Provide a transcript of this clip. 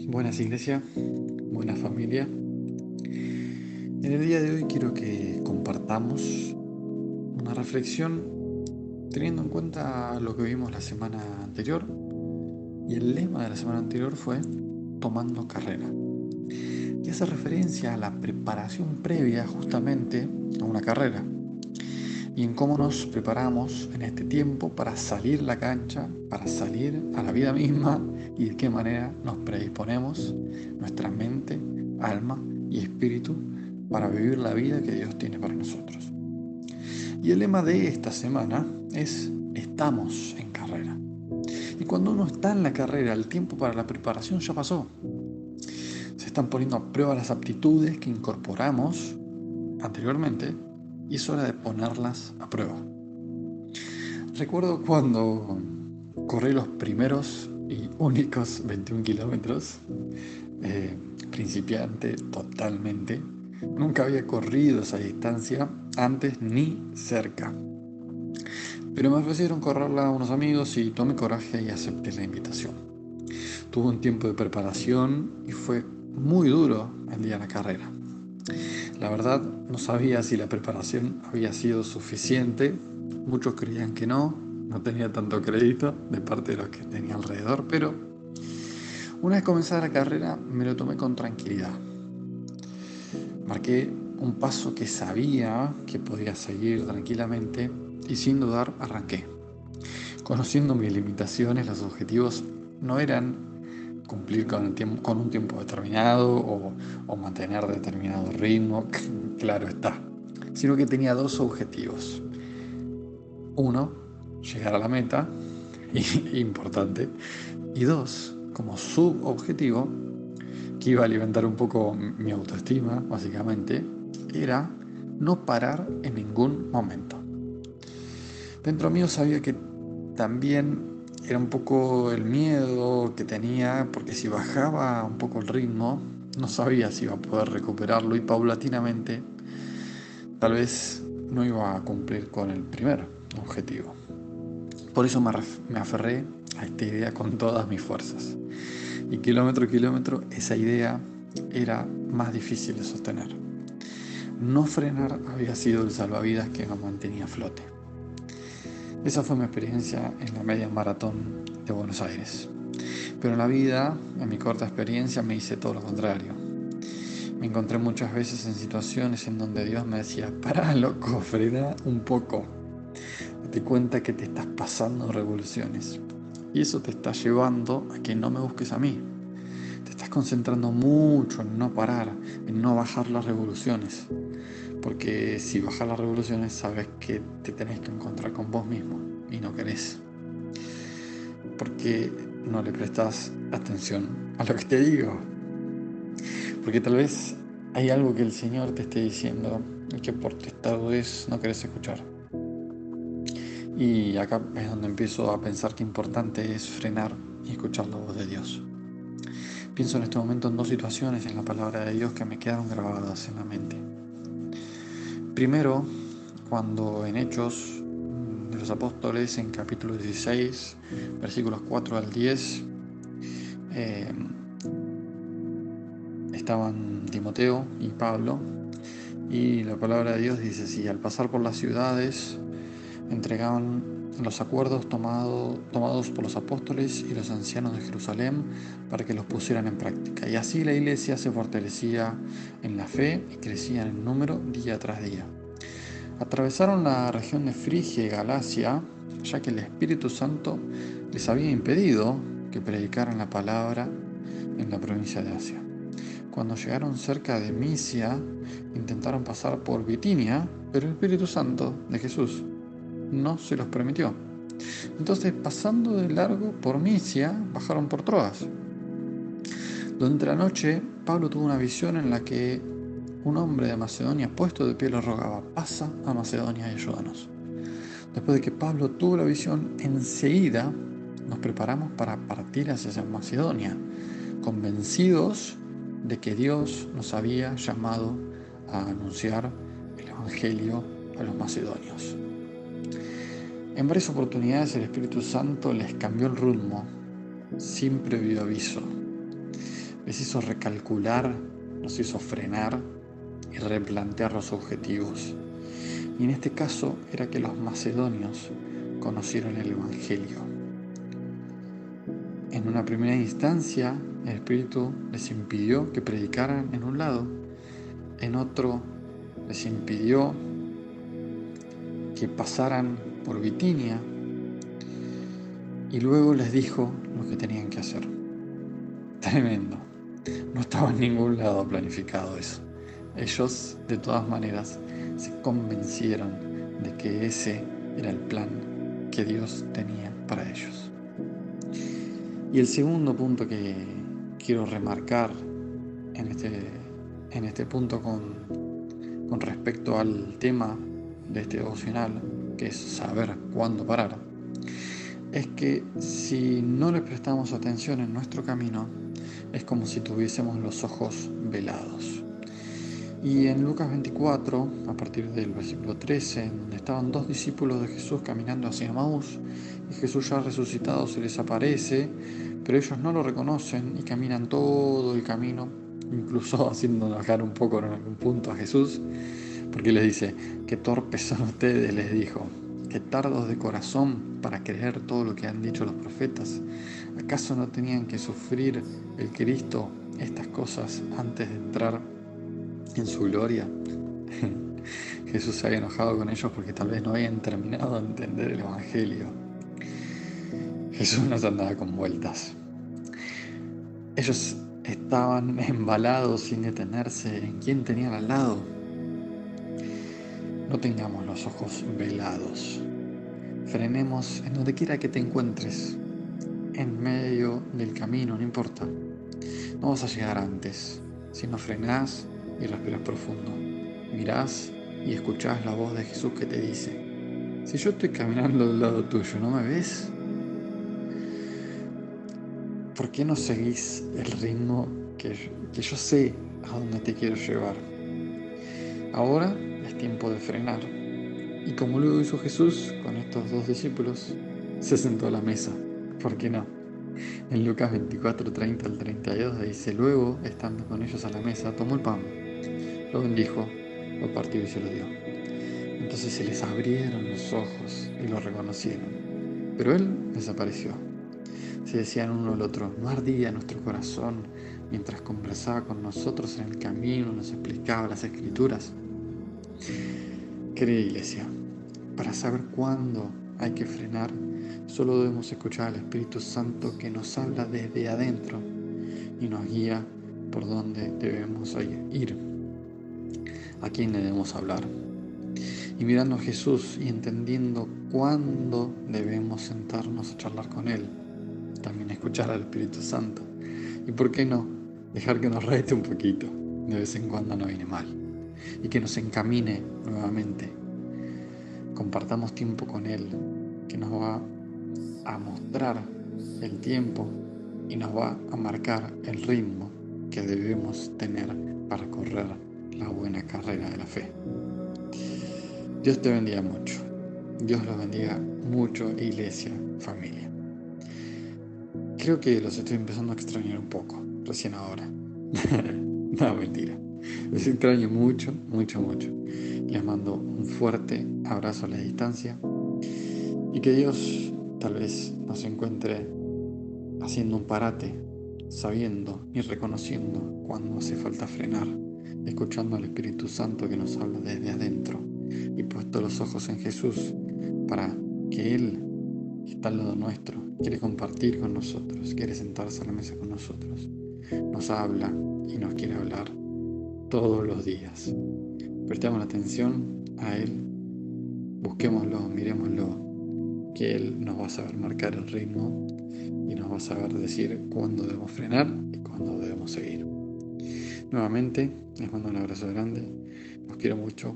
Buenas iglesia, buena familia. En el día de hoy quiero que compartamos una reflexión teniendo en cuenta lo que vimos la semana anterior. Y el lema de la semana anterior fue Tomando Carrera. Y hace referencia a la preparación previa justamente a una carrera. Y en cómo nos preparamos en este tiempo para salir a la cancha, para salir a la vida misma y de qué manera nos predisponemos nuestra mente, alma y espíritu para vivir la vida que Dios tiene para nosotros. Y el lema de esta semana es estamos en carrera. Y cuando uno está en la carrera, el tiempo para la preparación ya pasó. Se están poniendo a prueba las aptitudes que incorporamos anteriormente y es hora de ponerlas a prueba. Recuerdo cuando corrí los primeros y únicos 21 kilómetros, principiante totalmente. Nunca había corrido esa distancia antes ni cerca. Pero me ofrecieron correrla a unos amigos y tomé coraje y acepté la invitación. Tuve un tiempo de preparación y fue muy duro el día de la carrera. La verdad, no sabía si la preparación había sido suficiente. Muchos creían que no tenía tanto crédito de parte de los que tenía alrededor, pero una vez comenzada la carrera me lo tomé con tranquilidad. Marqué un paso que sabía que podía seguir tranquilamente y sin dudar arranqué. Conociendo mis limitaciones, los objetivos no eran cumplir con un tiempo determinado o mantener determinado ritmo, claro está, sino que tenía dos objetivos. Uno, llegar a la meta, importante, y dos, como subobjetivo, que iba a alimentar un poco mi autoestima, básicamente, era no parar en ningún momento. Dentro mío sabía que también era un poco el miedo que tenía, porque si bajaba un poco el ritmo, no sabía si iba a poder recuperarlo y paulatinamente tal vez no iba a cumplir con el primer objetivo. Por eso me aferré a esta idea con todas mis fuerzas. Y kilómetro a kilómetro esa idea era más difícil de sostener. No frenar había sido el salvavidas que me mantenía a flote. Esa fue mi experiencia en la media maratón de Buenos Aires. Pero en la vida, en mi corta experiencia, me hice todo lo contrario. Me encontré muchas veces en situaciones en donde Dios me decía, pará, loco, frena un poco. Date cuenta que te estás pasando revoluciones. Y eso te está llevando a que no me busques a mí. Te estás concentrando mucho en no parar, en no bajar las revoluciones. Porque si bajas las revoluciones sabes que te tenés que encontrar con vos mismo y no querés. Porque no le prestas atención a lo que te digo. Porque tal vez hay algo que el Señor te esté diciendo y que por testadudez no querés escuchar. Y acá es donde empiezo a pensar que importante es frenar y escuchar la voz de Dios. Pienso en este momento en dos situaciones en la palabra de Dios que me quedaron grabadas en la mente. Primero, cuando en Hechos de los Apóstoles, en capítulo 16, versículos 4 al 10, estaban Timoteo y Pablo, y la palabra de Dios dice así: al pasar por las ciudades, entregaban los acuerdos tomados por los apóstoles y los ancianos de Jerusalén para que los pusieran en práctica. Y así la iglesia se fortalecía en la fe y crecía en número día tras día. Atravesaron la región de Frigia y Galacia, ya que el Espíritu Santo les había impedido que predicaran la palabra en la provincia de Asia. Cuando llegaron cerca de Misia, intentaron pasar por Bitinia, pero el Espíritu Santo de Jesús no se los permitió. Entonces, pasando de largo por Misia, bajaron por Troas. Durante la noche, Pablo tuvo una visión en la que un hombre de Macedonia, puesto de pie, le rogaba: pasa a Macedonia y ayúdanos. Después de que Pablo tuvo la visión, enseguida nos preparamos para partir hacia Macedonia, convencidos de que Dios nos había llamado a anunciar el Evangelio a los macedonios. En varias oportunidades el Espíritu Santo les cambió el rumbo sin previo aviso. les hizo recalcular, los hizo frenar y replantear los objetivos. Y en este caso era que los macedonios conocieron el Evangelio. En una primera instancia, el Espíritu les impidió que predicaran en un lado, en otro les impidió que pasaran por Bitinia y luego les dijo lo que tenían que hacer. Tremendo. No estaba en ningún lado planificado eso. Ellos, de todas maneras, se convencieron de que ese era el plan que Dios tenía para ellos. Y el segundo punto que quiero remarcar en este punto con respecto al tema de este devocional, que es saber cuándo parar, es que si no le prestamos atención en nuestro camino, es como si tuviésemos los ojos velados. Y en Lucas 24, a partir del versículo 13, donde estaban dos discípulos de Jesús caminando hacia Emaús, y Jesús ya resucitado se les aparece, pero ellos no lo reconocen y caminan todo el camino, incluso haciendo enojar un poco en algún punto a Jesús, porque les dice: qué torpes son ustedes, les dijo, qué tardos de corazón para creer todo lo que han dicho los profetas. ¿Acaso no tenían que sufrir el Cristo estas cosas antes de entrar en su gloria? Jesús se había enojado con ellos porque tal vez no habían terminado de entender el Evangelio. Jesús no se andaba con vueltas. Ellos estaban embalados sin detenerse en quién tenían al lado. No tengamos los ojos velados. Frenemos en donde quiera que te encuentres, en medio del camino, no importa. No vas a llegar antes, si no frenás y respiras profundo. Mirás y escuchás la voz de Jesús que te dice: si yo estoy caminando al lado tuyo, ¿no me ves? ¿Por qué no seguís el ritmo que yo sé a dónde te quiero llevar? Ahora es tiempo de frenar. Y como luego hizo Jesús con estos dos discípulos, se sentó a la mesa. ¿Por qué no? En Lucas 24, 30 al 32 dice: luego, estando con ellos a la mesa, tomó el pan, lo bendijo, lo partió y se lo dio. Entonces se les abrieron los ojos y lo reconocieron. Pero él desapareció. Se decían uno al otro: ¿no ardía nuestro corazón mientras conversaba con nosotros en el camino, nos explicaba las Escrituras? Querida iglesia, para saber cuándo hay que frenar, solo debemos escuchar al Espíritu Santo, que nos habla desde adentro y nos guía por dónde debemos ir, a quién le debemos hablar. Y mirando a Jesús y entendiendo cuándo debemos sentarnos a charlar con Él, también escuchar al Espíritu Santo. Y por qué no, dejar que nos rete un poquito, de vez en cuando no viene mal, y que nos encamine nuevamente. Compartamos tiempo con Él, que nos va a mostrar el tiempo y nos va a marcar el ritmo que debemos tener para correr la buena carrera de la fe. Dios te bendiga mucho. Dios los bendiga mucho, iglesia, familia. Creo que los estoy empezando a extrañar un poco, recién ahora. No, mentira. Los extraño mucho, mucho, mucho. Les mando un fuerte abrazo a la distancia y que Dios tal vez nos encuentre haciendo un parate, sabiendo y reconociendo cuando hace falta frenar, escuchando al Espíritu Santo que nos habla desde adentro y puesto los ojos en Jesús para que Él, que está al lado nuestro, quiere compartir con nosotros, quiere sentarse a la mesa con nosotros, nos habla y nos quiere hablar todos los días. Prestemos atención a Él, busquémoslo, miremoslo, que Él nos va a saber marcar el ritmo y nos va a saber decir cuándo debemos frenar y cuándo debemos seguir. Nuevamente, les mando un abrazo grande, los quiero mucho.